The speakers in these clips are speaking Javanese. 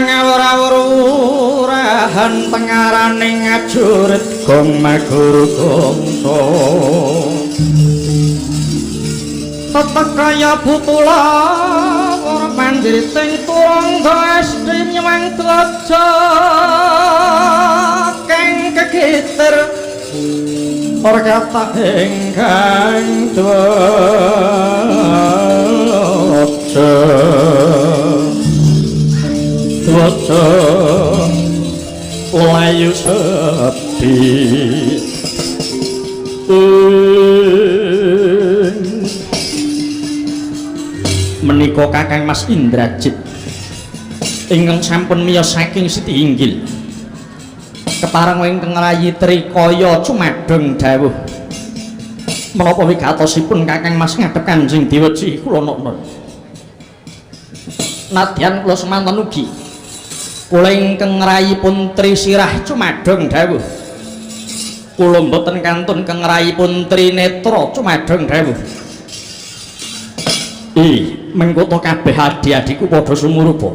ngawur-awurahan tengaraning ngajurit gong maguru gongso tetekaya butula ora pandir sing turangga esti nyewang tlaja kang kegiter ora kata ingkang twaca layu sepi menika Kakang Mas Indrajit ingkang sampun miyos saking Siti Inggil kepareng ingkang rayi trikaya cumadeng dawuh menapa wigatosipun Kakang Mas ngadhep Kanjeng Dewaji kula nuwun nadyan kula semanten ugi kula ingkang rayi puntri sirah cumadeng dawuh kula mboten kantun kang rayi puntri netra cumadeng dawuh mengkoto kabeh adi-adiku padha sumurupa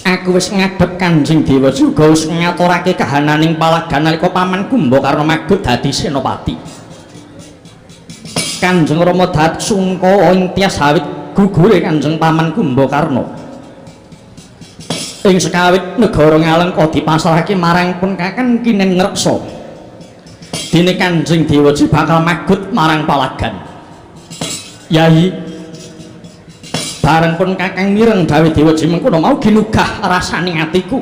aku wis ngadhep Kanjeng Dewa juga wis ngaturake kahananing palagan nalika Paman Kumbakarna magut dadi senopati Kanjeng Rama dat sungka ing tias awit gugure Kanjeng Paman Kumbakarna ing sekawit negara Ngalengka dipasrahake marang pun Kakang Kinen Ngreksa dene Kanjeng Dewa bakal magut marang palagan Yai bareng pun Kakang mireng dawuh Dewaji mengkono mau ginugah rasaning atiku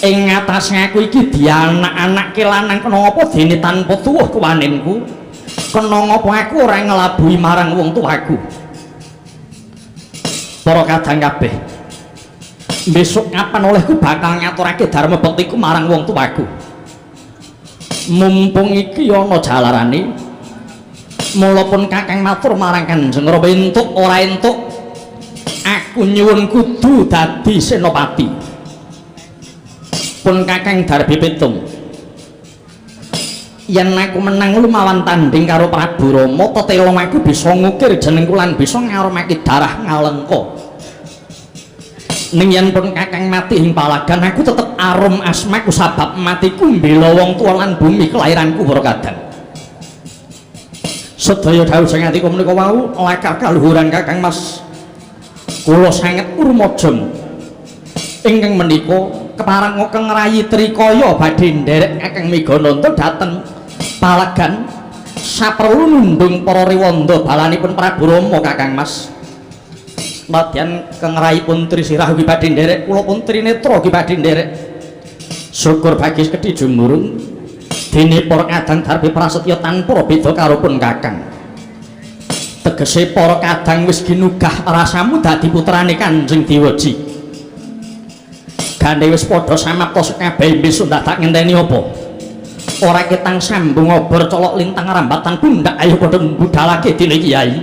ing ngatasé aku iki dianak-anakke lanang kena apa dene tanpa tuwuh kuwaninku kena ngapa aku ora nglabuhi marang wong tuaku para kadang kabeh besok kapan olehku bakal ngaturake dharma bektiku marang wong tuaku mumpung iki ana jalarane mula pun Kakang matur marang Kanjeng Rama entuk ora entuk aku nyuwun kudu dadi senopati pun Kakang Darbi Pitung yen aku menang lumawan tanding karo Prabu Rama tetelo aku bisa ngukir jenengku lan bisa ngaromake darah Ngalengka ning yen pun Kakang mati ing palagan aku tetep arum asmaku sabab matiku mbela wong tuwa lan bumi kelahiranku para kadang sedaya dawuh sing atiku menika wau lakar kaluhuran Kakang Mas kula sanget urmajeng ingkang menika kepareng Kakang rayi trikaya badhe nderek Kakang Megananda dhateng palagan saperlu nundung para riwanda balanipun Prabu Rama Kakang Mas nadyan Kang rayi puntri sirah ugi badhe nderek kula puntri netra ugi badhe nderek syukur bagis kedhi jumurun dene para kadang Darbi prasetya tanpa beda karo pun Kakang tegese para kadang wis ginugah rasamu dadi putrane Kanjeng Dewaji gandhe wis padha samapta sakabeh besok ndak tak ngenteni apa ora ketang sambung obor colok lintang rambatan pundak ayo padha mbudhalake dene Kyai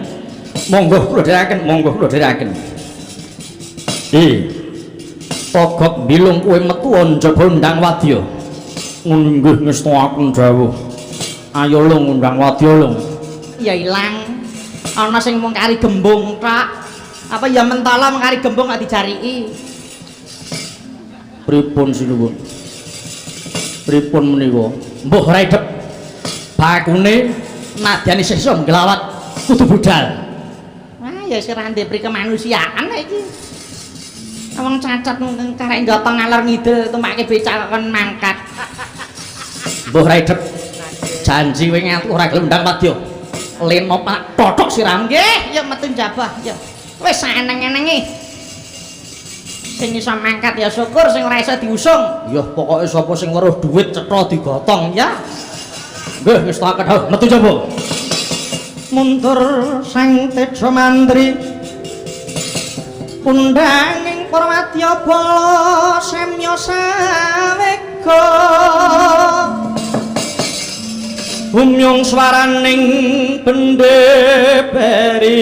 monggo kula dherekaken Togok bilung kowe metu njaba ndang wadya nggih ngestakaken dawuh ayo lung undang wadya lung ya ilang ana sing mung kari gembung tak apa ya mentala mung kari gembung gak dijariki pripun sinuwun pripun menika mbuh raidep bakune nadyan isih iso nglawat kudu budal ya wis ora ndek kemanusiaan iki wong cacat karek gotong ngalor ngidul tumake becak kon mangkat mbuh raidep janji kowe ngaku ora gelem ndang wadya leno pak totok siram nggih ya metu njabah ya wis seneng-enenge sing iso mangkat ya syukur sing ora iso diusung ya pokoke sapa sing weruh dhuwit cetha digotong ya nggih wis tak kedhah metu njaba mundur sang tejo mandri undanging Parwadya bala semya sawega umyung swaraning bendeberi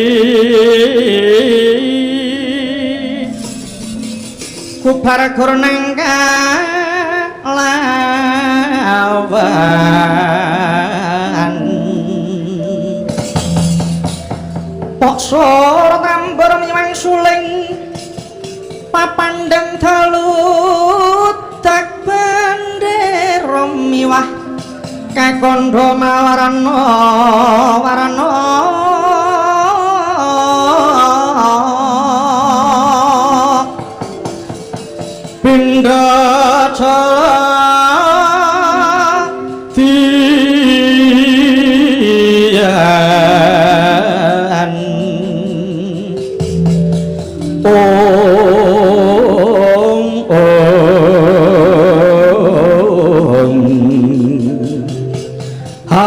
kubar gurnang lawan pok sor tambur nyawang suling papandang telut tak bandera miwah kakondho mawarana warana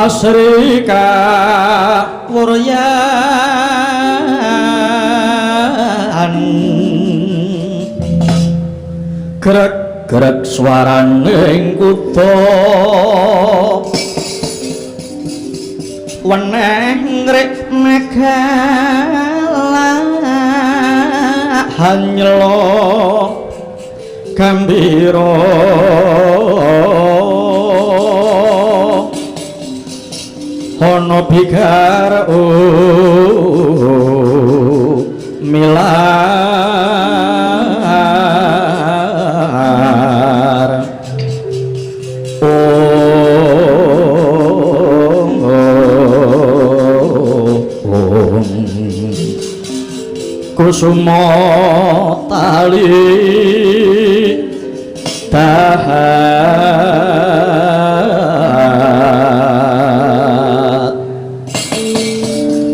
Asrika Wuryan Gerak-gerak swaraning kutha weneh ngrik megala hanyela gambira ana bigar milar kusuma tali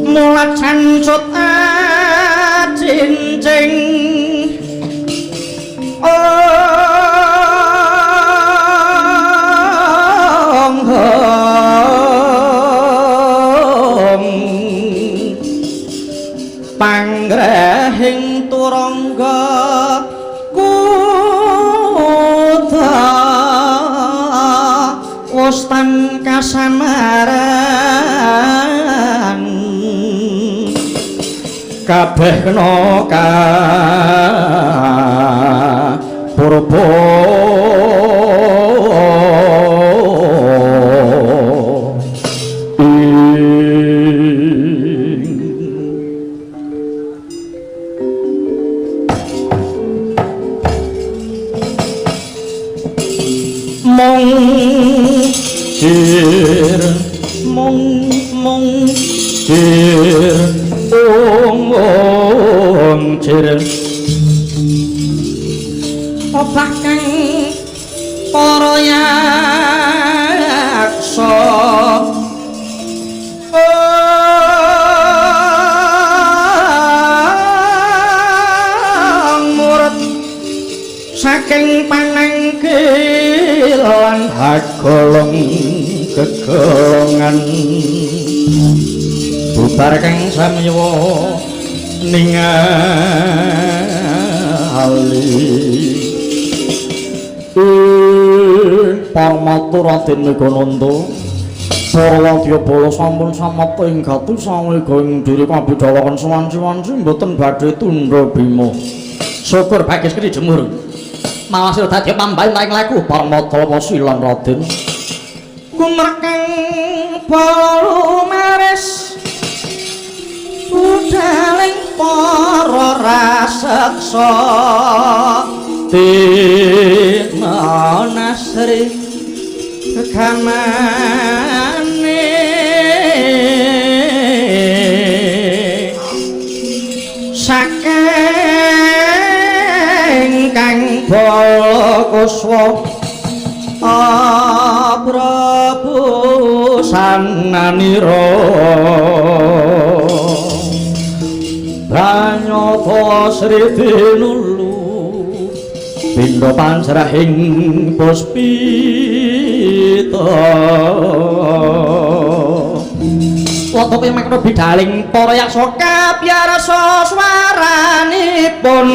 mulat sancut cincing panggrehing turangga kuda wustan kasamaran kabeh kena purba mong cir cir obah kang para yaksa murid saking pananggilan hagolong kegolongan bubar kang samyawa ningali pamatur Raden Megananda para wadyabala sampun samapta ing gatu sawega ing diri kabidawaken sowan-sowan mboten badhe tundha bima syukur bagus kri jemur mawasil dadi pambahan ing laku Parmatama silan Raden kumrekeng palu maris budaling para raseksa tina nasri kekamane saking kang bala kuswa Prabu sananira Pranyata Sri Tinulu pindha panjrahing puspita watope makna bidaling para yaksa kabyarsa swaranipun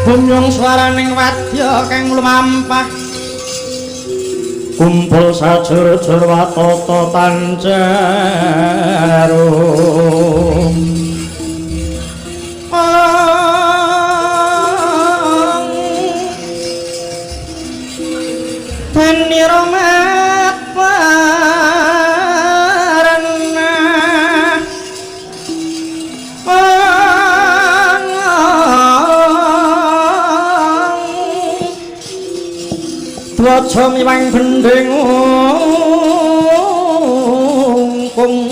Bunyung swaraning wadya kang lumampah kumpul sajur-jur watata tanjarum Dani Romat Twaca miwang bending kung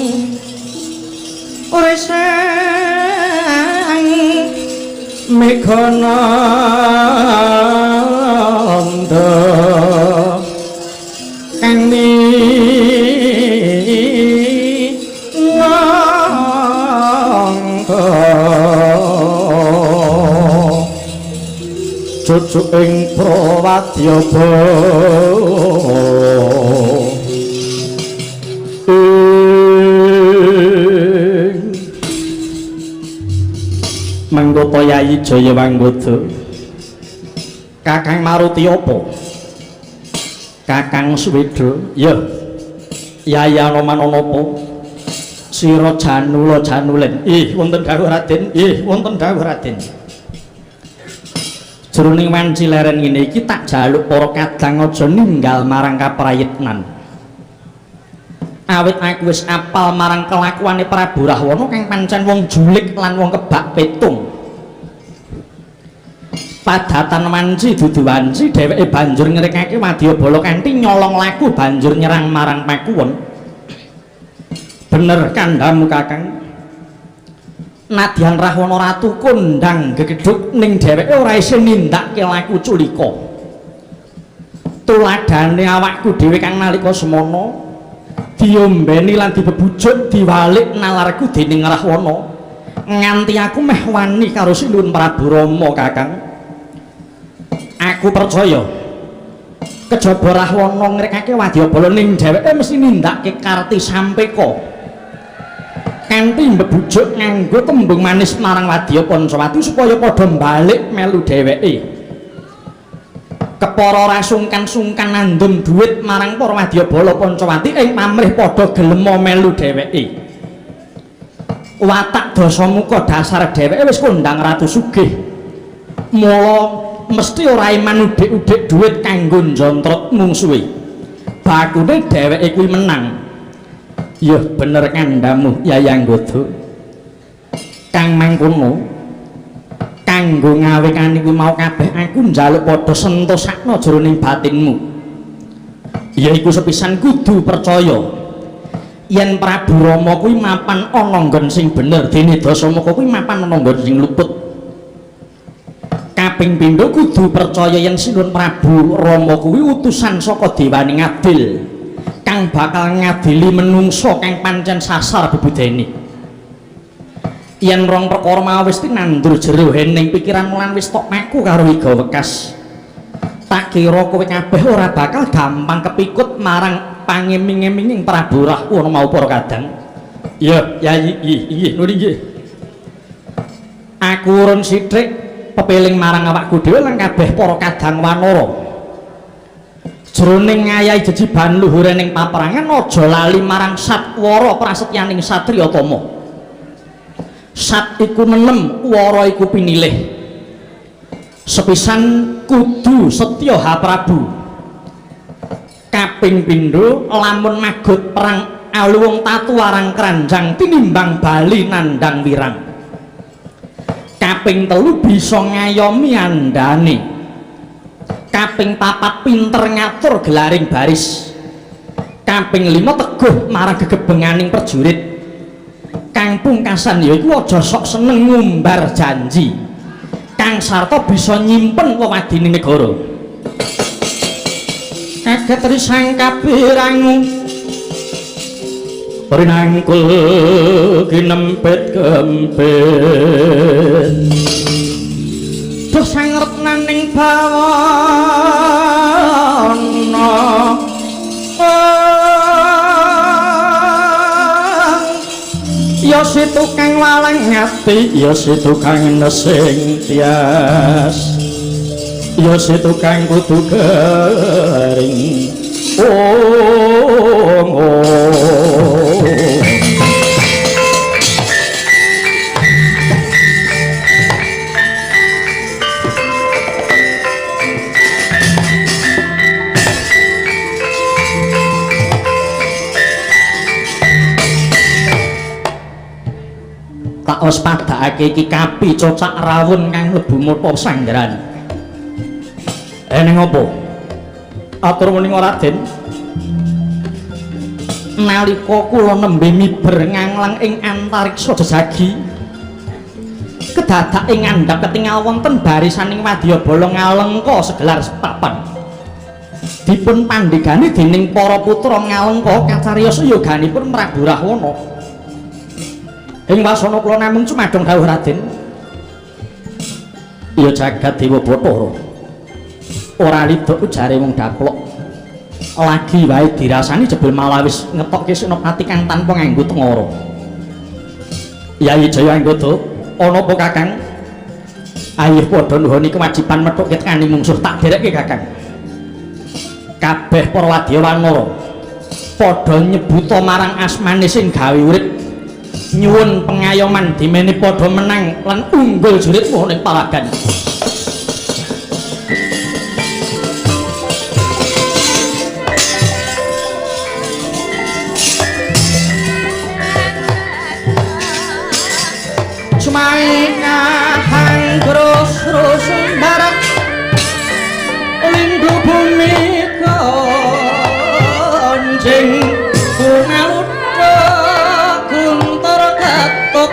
resang megonanda kang cucuk ing Prawadyaba Manggota Yayi Jaya Wanggada Kakang Maruti apa Kakang Sweda ya Yayi Anoman apa Sira Janula Janulen wonten dawuh Raden wonten dawuh Raden jroning wanci leren ngene iki tak jaluk para kadang aja ninggal marang kaprayitnan awit aku wis apal marang kelakuane Prabu Rahwana kang pancen wong julik lan wong kebak petung padatan wanci dudu wanci dheweke banjur ngrekake wadyabala kanthi nyolong laku banjur nyerang marang Pakuwon bener kandhamu Kakang nadyan Rahwana Ratu kondang gegedhuk ning dheweke ora isih nindakke laku culika tuladhane awakku dhewe kang nalika semana diombeni lan dibebujuk diwalik nalarku dening Rahwana nganti aku meh wani karo Sinuwun Prabu Rama Kakang aku percaya kejaba Rahwana ngrekake wadyabala ning dheweke mesti nindakke karti sampeka kanthi mbebujuk nganggo tembung manis marang Wadya Pancawati supaya padha balik melu dheweke kepara ora sungkan-sungkan nandum dhuwit marang para Wadyabala Pancawati ing pamrih padha gelem melu dheweke watak Dasamuka dasar dheweke wis kondang ratu sugih mula mesti ora iman udik-udik dhuwit kanggo njontrot mungsuhe bakune dheweke kuwi menang ya bener kandhamu Yayi Anggada kang mangkono kanggo ngawekani kuwi mau kabeh aku njaluk padha sentosakna jroning batinmu yaiku sepisan kudu percaya yen Prabu Rama kuwi mapan ana nggon sing bener dene Dasamuka kuwi mapan ana nggon sing luput kaping pindho kudu percaya yen Sinuwun Prabu Rama kuwi utusan saka Dewaning Adil kang bakal ngadili menungso kang pancen sasar bebudene yen rong perkara mau wis tinandur jero hening pikiranmu lan wis tok maku karo Iga Wekas tak kira kowe kabeh ora bakal gampang kepikut marang pangiming-iming Prabu Rahwana mau para kadang ya Yayi nggih nggih aku urun sithik pepeling marang awakku dhewe lan kabeh para kadang wanara jroning ngayahi jejiban luhure ning paperangan aja lali marang Satwara prasetyaning satriya tama sat iku nenem wara iku pinilih sepisan kudu setya ha Prabu kaping pindho lamun magut perang aluwung tatu warang kranjang tinimbang bali nandang wirang kaping telu bisa ngayomi andane kaping papat pinter ngatur gelaring baris kaping 5 teguh marang gegebenganing prajurit kang pungkasan yaiku aja sok seneng ngumbar janji kang sarta bisa nyimpen wewadine negara kaget risang kapirangu rinangkul ginempet kempet terus sangretnaning bawana ya si tukang walang ngati ya si tukang nesing tias ya si tukang kudu garing tak wis padhake iki kapi cocak rawun kang mlebu mata sanggaran ning apa atur muni Raden nalika kula nembe miber nganglang ing antariksa jejagi kedadak ing ngandhap ketingal wonten barisaning wadyabala ngalengka segelar papan dipun pandhegani dening para putra ngalengka kacariyos yoganipun Prabu Rahwana ing wasana kula namung cumadhong dawuh Raden ya jagat dewa Bathara ora lida ujare wong daplok lagi wae dirasani jebul malah wis ngetokke senopati kang tanpa nganggo tengara Yayi Jaya Anggada ana apa Kakang ayo padha nuhuni kewajiban methuke tekani mungsuh tak derekke Kakang kabeh para wadyawanara padha nyebuta marang asmane sing gawe urip nyuwun pengayoman dimene padha menang lan unggul jurit ning palagan Sumaingahang terus barak linggo bumi konjing kunaludha guntur katok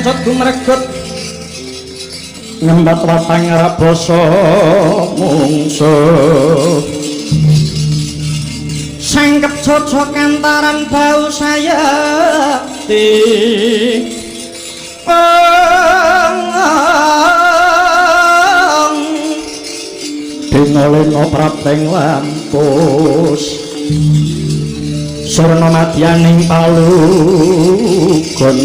kancut gumregut ngembat watang raboso mungsuh sangkep cocok antaran bau sayakti dinoleno prapting lampus surna madyaning palugon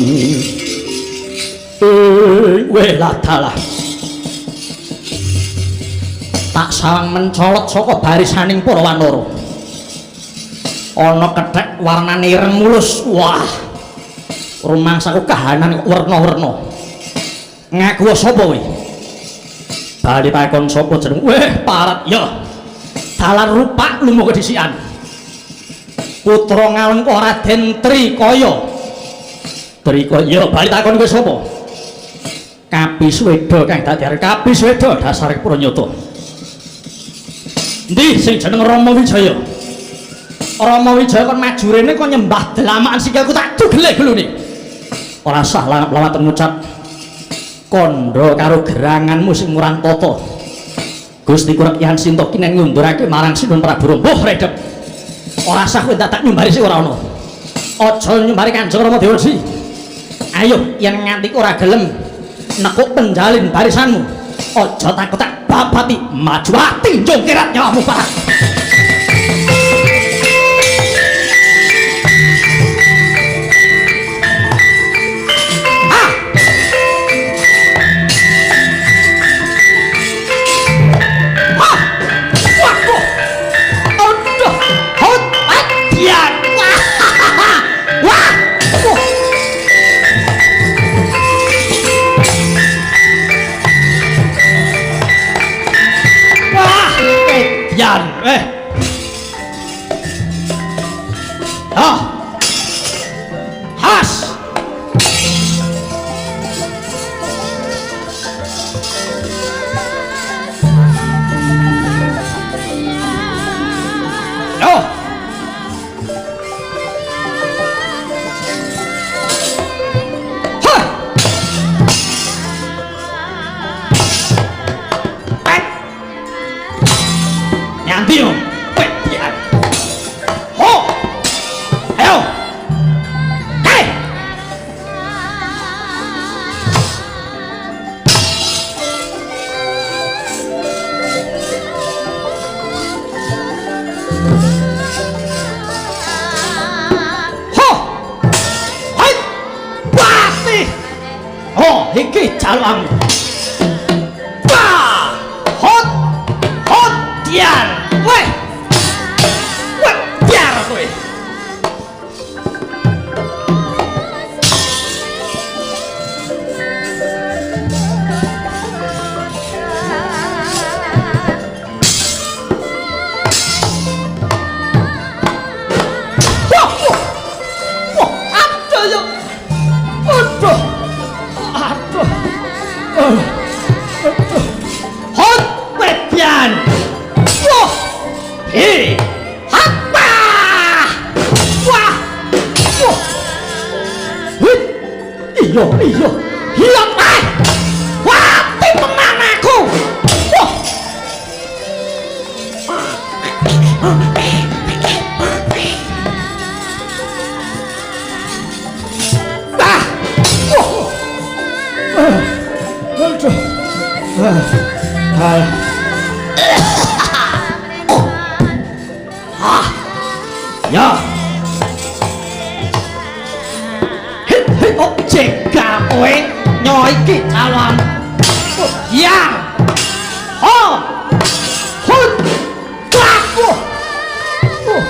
welah dalah tak sawang mencolot saka barisaning para wanara ana kethek warnane ireng mulus wah rumangsaku kahanan werna-werna ngaku sapa kowe bali takon sapa jeneng weh parat ya dalan rupak lumuh kedisikan putra ngalengka Raden Trikaya bali takon kowe sapa Kabisweda kang dadi arep Kabisweda dasar Pranyata ndi sing jeneng Rama Wijaya Rama Wijaya kon maju rene kon nyembah delamaan sikilku tak dugele glune. Ora sah lawat ngucap kandha karo geranganmu sing murang tata. Gusti Kurekyan Sinta kinen ngundurake marang Sinun Prabu Mbuh redep. Ora sah kowe tak nyumbari sing ora ana. Aja nyumbari Kanjeng Rama Dewasi. Ayo yen nganti ora gelem nekuk penjalin barisanmu. Aja takut tak babati maju ati njongkirat nyawamu parah. Has iki jalwang bah hot dian weh biar kowe iya wati tenan aku ya jegal kowe nyoy iki calon ya ho hut klaku hut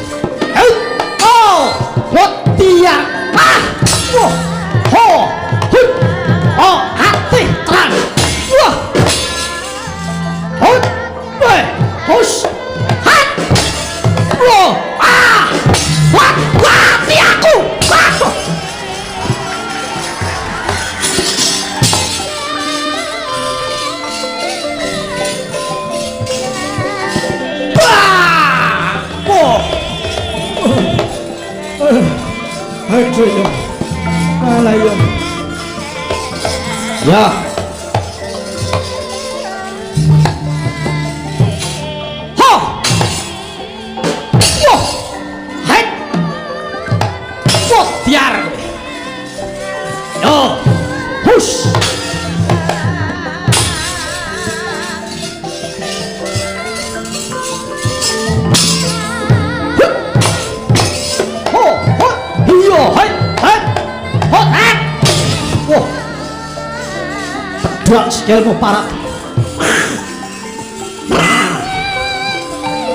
dia ho hut hati terang hut hus hat wati aku aduh ya alah ya Ya. Ho. Yo. Hai. Wah, tiar. Yo. Hush. Iya, hai, hai, hot, hat, wah, pedang skillmu parah.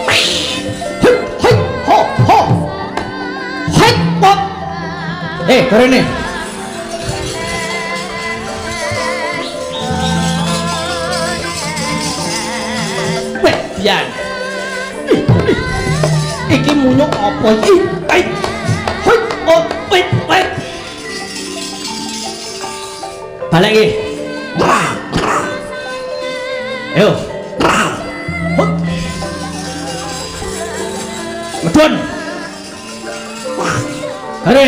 Hai, hai, ho, ho, hai, hot. Karene. Weh, pian. Iki munyuk apa iki? Hai. Oh, wait. Balik lagi. Ayo. Medun. Hari.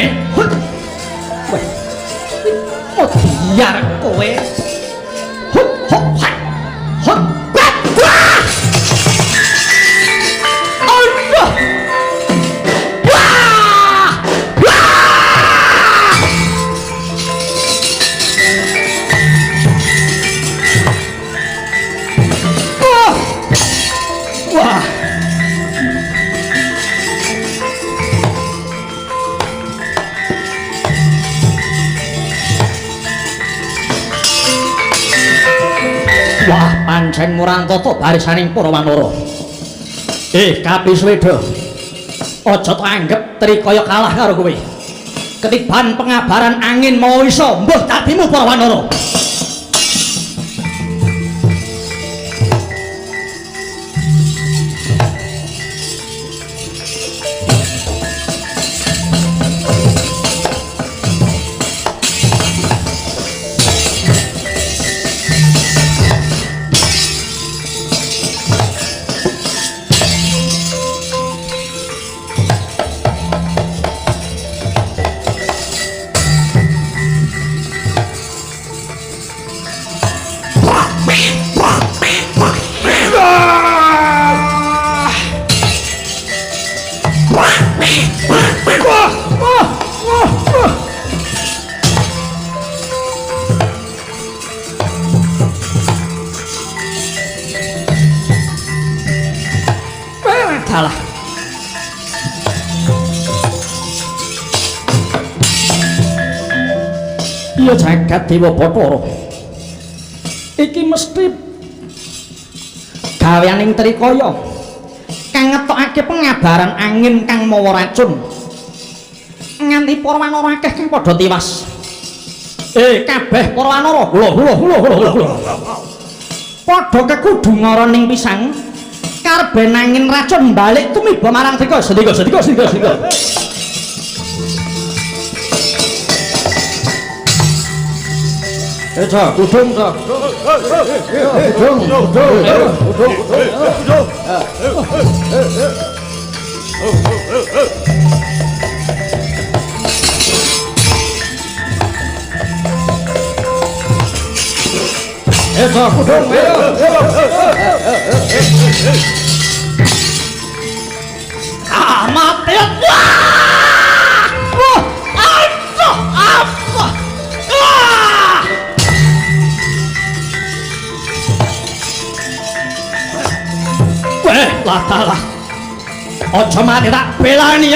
Oh, biar kowe. Wah, pancen Murantata barisaning para wanara. Kapisweda. Aja tak anggap Trikaya kalah karo kowe. Ketiban pengabaran angin mau iso mbuh dadimu para wanara. Salah. Iya jagat Dewa Bathara. Iki mesti gaweaning Trikaya kang ngetokake pengabaran angin kang mawa racun. Nganti para wanara akeh kang padha tiwas. Kabeh para wanara, lho. Padha kekudu ngaraning pisang. Karben angin racun balik tumiba marang Trikaya. Sedika. Kudung. Mati. Lah. Aja mati tak belani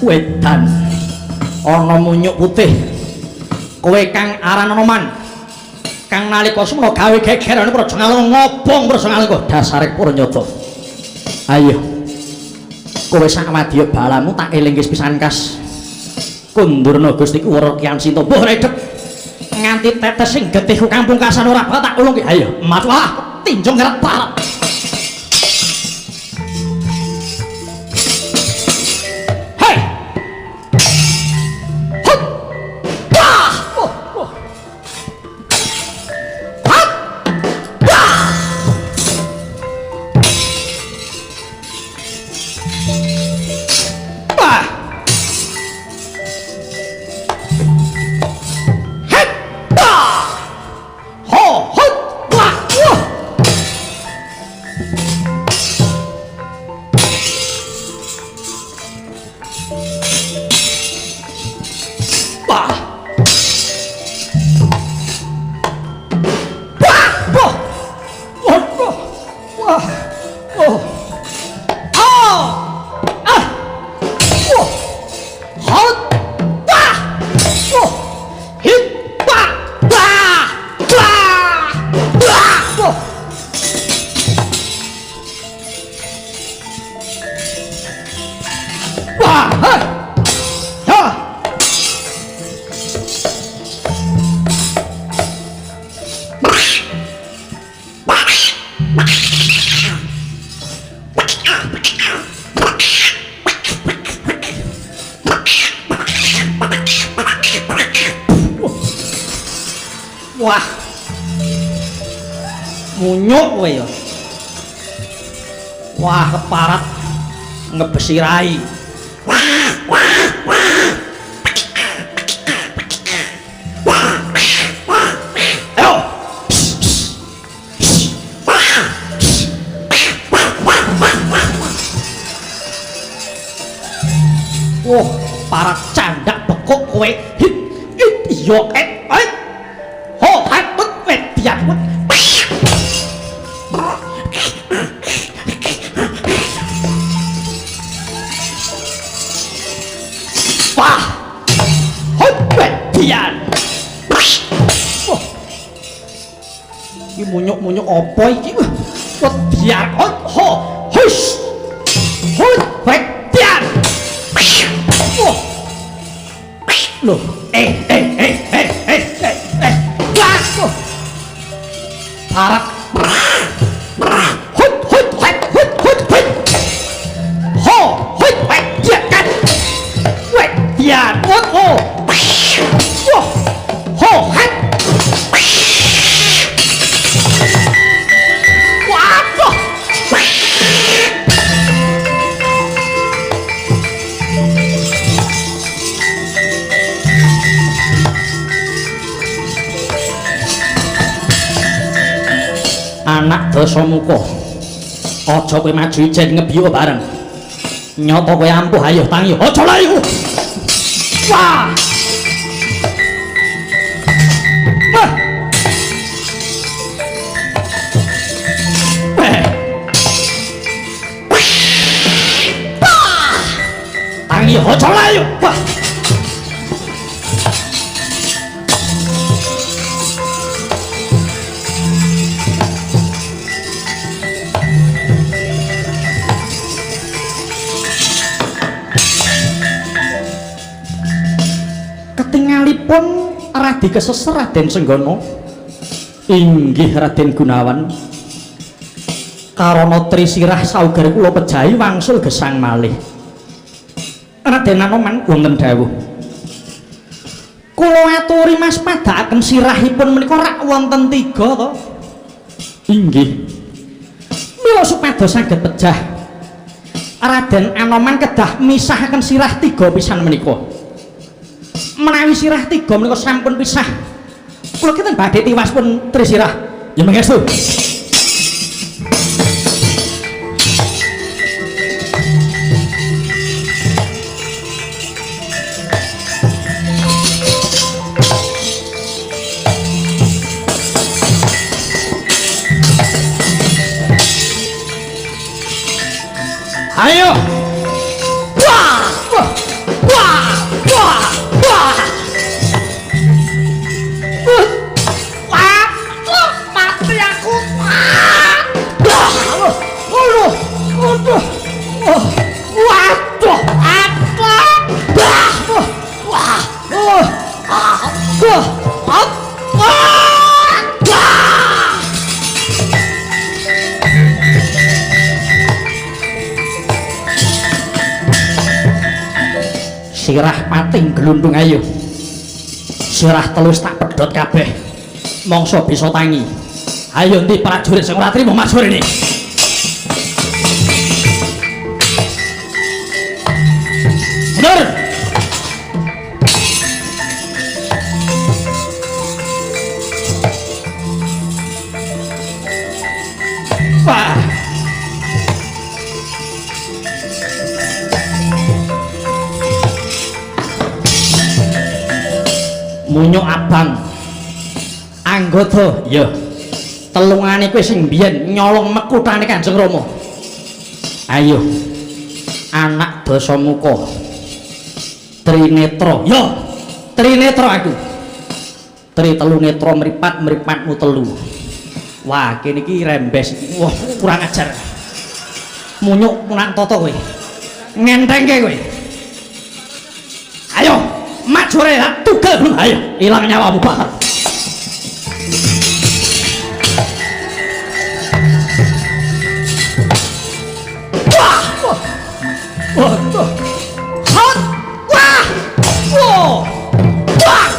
Wedan ana munyuk putih kowe kang aran Anoman kang nalika semana gawe gegerane praja ngalung ngobong praja ngalung dasare Puranyata. Ayo kowe sakwadya balamu tak elingke pisan kas Kundurna Gusti Kuwara Kyan Sinta mbuh redeg nganti tetes sing getihku kang pungkasan ora tak ulungke. Ayo matlah. tinjung ngerat barat. Hei! Hut! Wah! Hut! Wah! Wah! Het! Wah! Ho! Hut! Wah! Wah! Wah! Wah! Wah! Wah! Wah! Oh! Oh! Ah! Wah! Hut! Wah! Wah! Hit! Wah! Wah! Wah! Wah! Wah! Wah! Hey! Ha! Wah. Munyuk kowe ya. Wah, keparat ngebesi rai. Ayo. Wah, parat candak bekok kowe. Hit, hit, yo, ho, hatut, wedian, wah, hut, wedian. Wah, ini munyuk-munyuk apa ini? Wedian, hut, ho, hush, hut, wedian. Wah, loh, wah, parat, hut, hut, hut, hut, hut, hut, ho, hut, wedian kan, wedian, hut, ho, wah, ho, hut, wah, wah. Anak dosa muka aja kowe maju ijen ngebiyo bareng nyoto kowe ampuh ayo tangi aja layu wah wah tangi aja layu wah ketingalipun radi keseser Raden Senggono inggih Raden Gunawan karana trisirah saugari kula pejahi wangsul gesang malih Raden Anoman wonten dawuh kula aturi Mas padhakaken sirahipun menika rak wonten 3 to inggih mila supados saged pejah Raden Anoman kedah misahaken sirah 3 pisan menika menawi sirah 3 menika sampun pisah kula kinten badhe tiwas pun trisirah ya mengestu ayo wah wah wah wah wah mati aku waduh waduh waduh sirah pating glundung ayo sirah telus tak pedhot kabeh mongso bisa tangi ayo ndi prajurit sing ora trimo masur ini mundur wah munyuk abang anggota ya telungane kowe sing biyen nyolong mekutane Kanjeng Rama ayo anak Dasamuka Trinetra ya Trinetra aku Tri telu netra mripatmu telu wah kene iki rembes iki wah kurang ajar munyuk punak tata kowe ngentengke kowe ayo majure tugel belum ayo ilang nyawamu bakal wah wah wah hot wah wah wah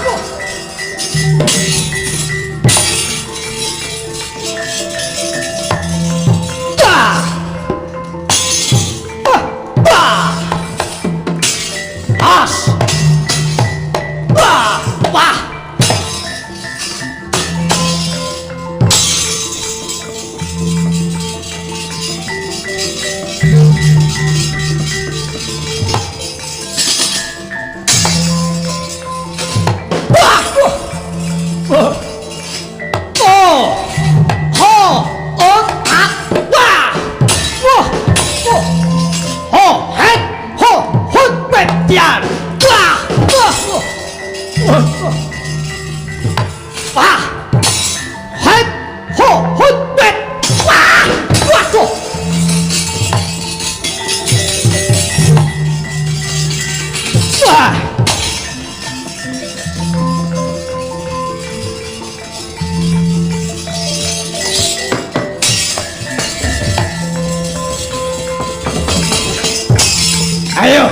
ayo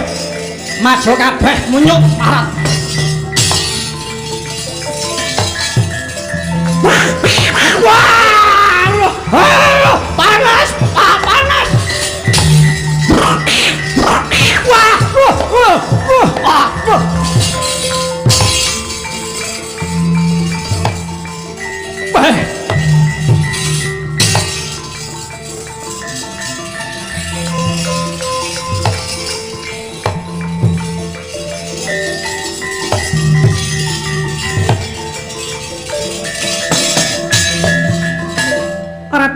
maju kabeh munyuk parat wah panas panas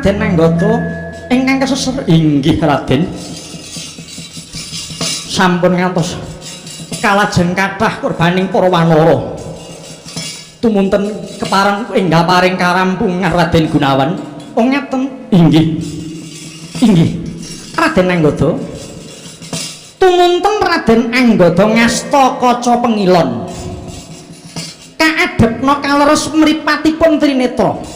Raden Anggata ingkang keseser inggih Raden sampun ngantos kalajeng kathah korbaning para wanara tumunten kepareng enggal paring karampungan Raden Gunawan oh ngaten inggih Raden Anggata tumunten Raden Anggata ngasta kaca pengilon kaadhepna kaleres mripatipun Trinetra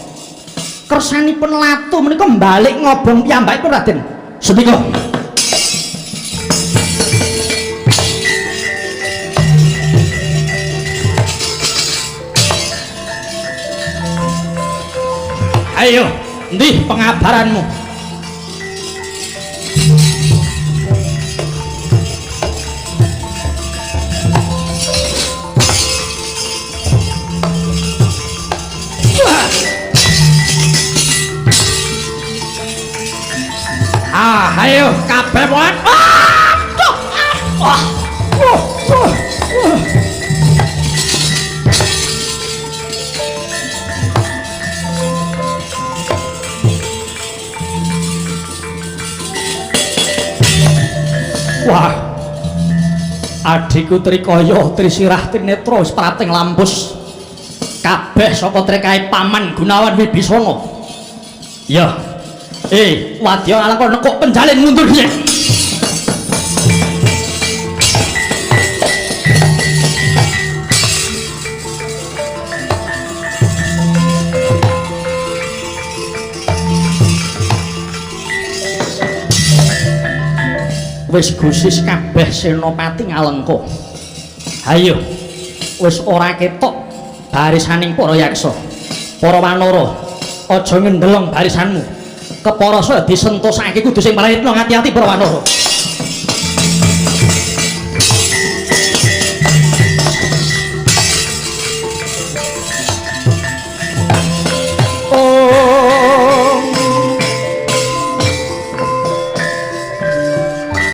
kersanipun latu menika balik ngobong piyambakipun Raden setika ayo ndi pengabaranmu ayo kabeh wae wah adikku Trikaya Trisirah Trinetra wis prating lampus kabeh saka trekae Paman Gunawan Wibisana ya wadya alangkah nekuk penjalin mundur dhisik wis gusis kabeh senopati ngalengka Ayo wis ora ketok barisaning para yaksa. Para wanara, aja ngendelong barisanmu. Kepara saya disentosake kudu sing paling ngati-ati para wanara.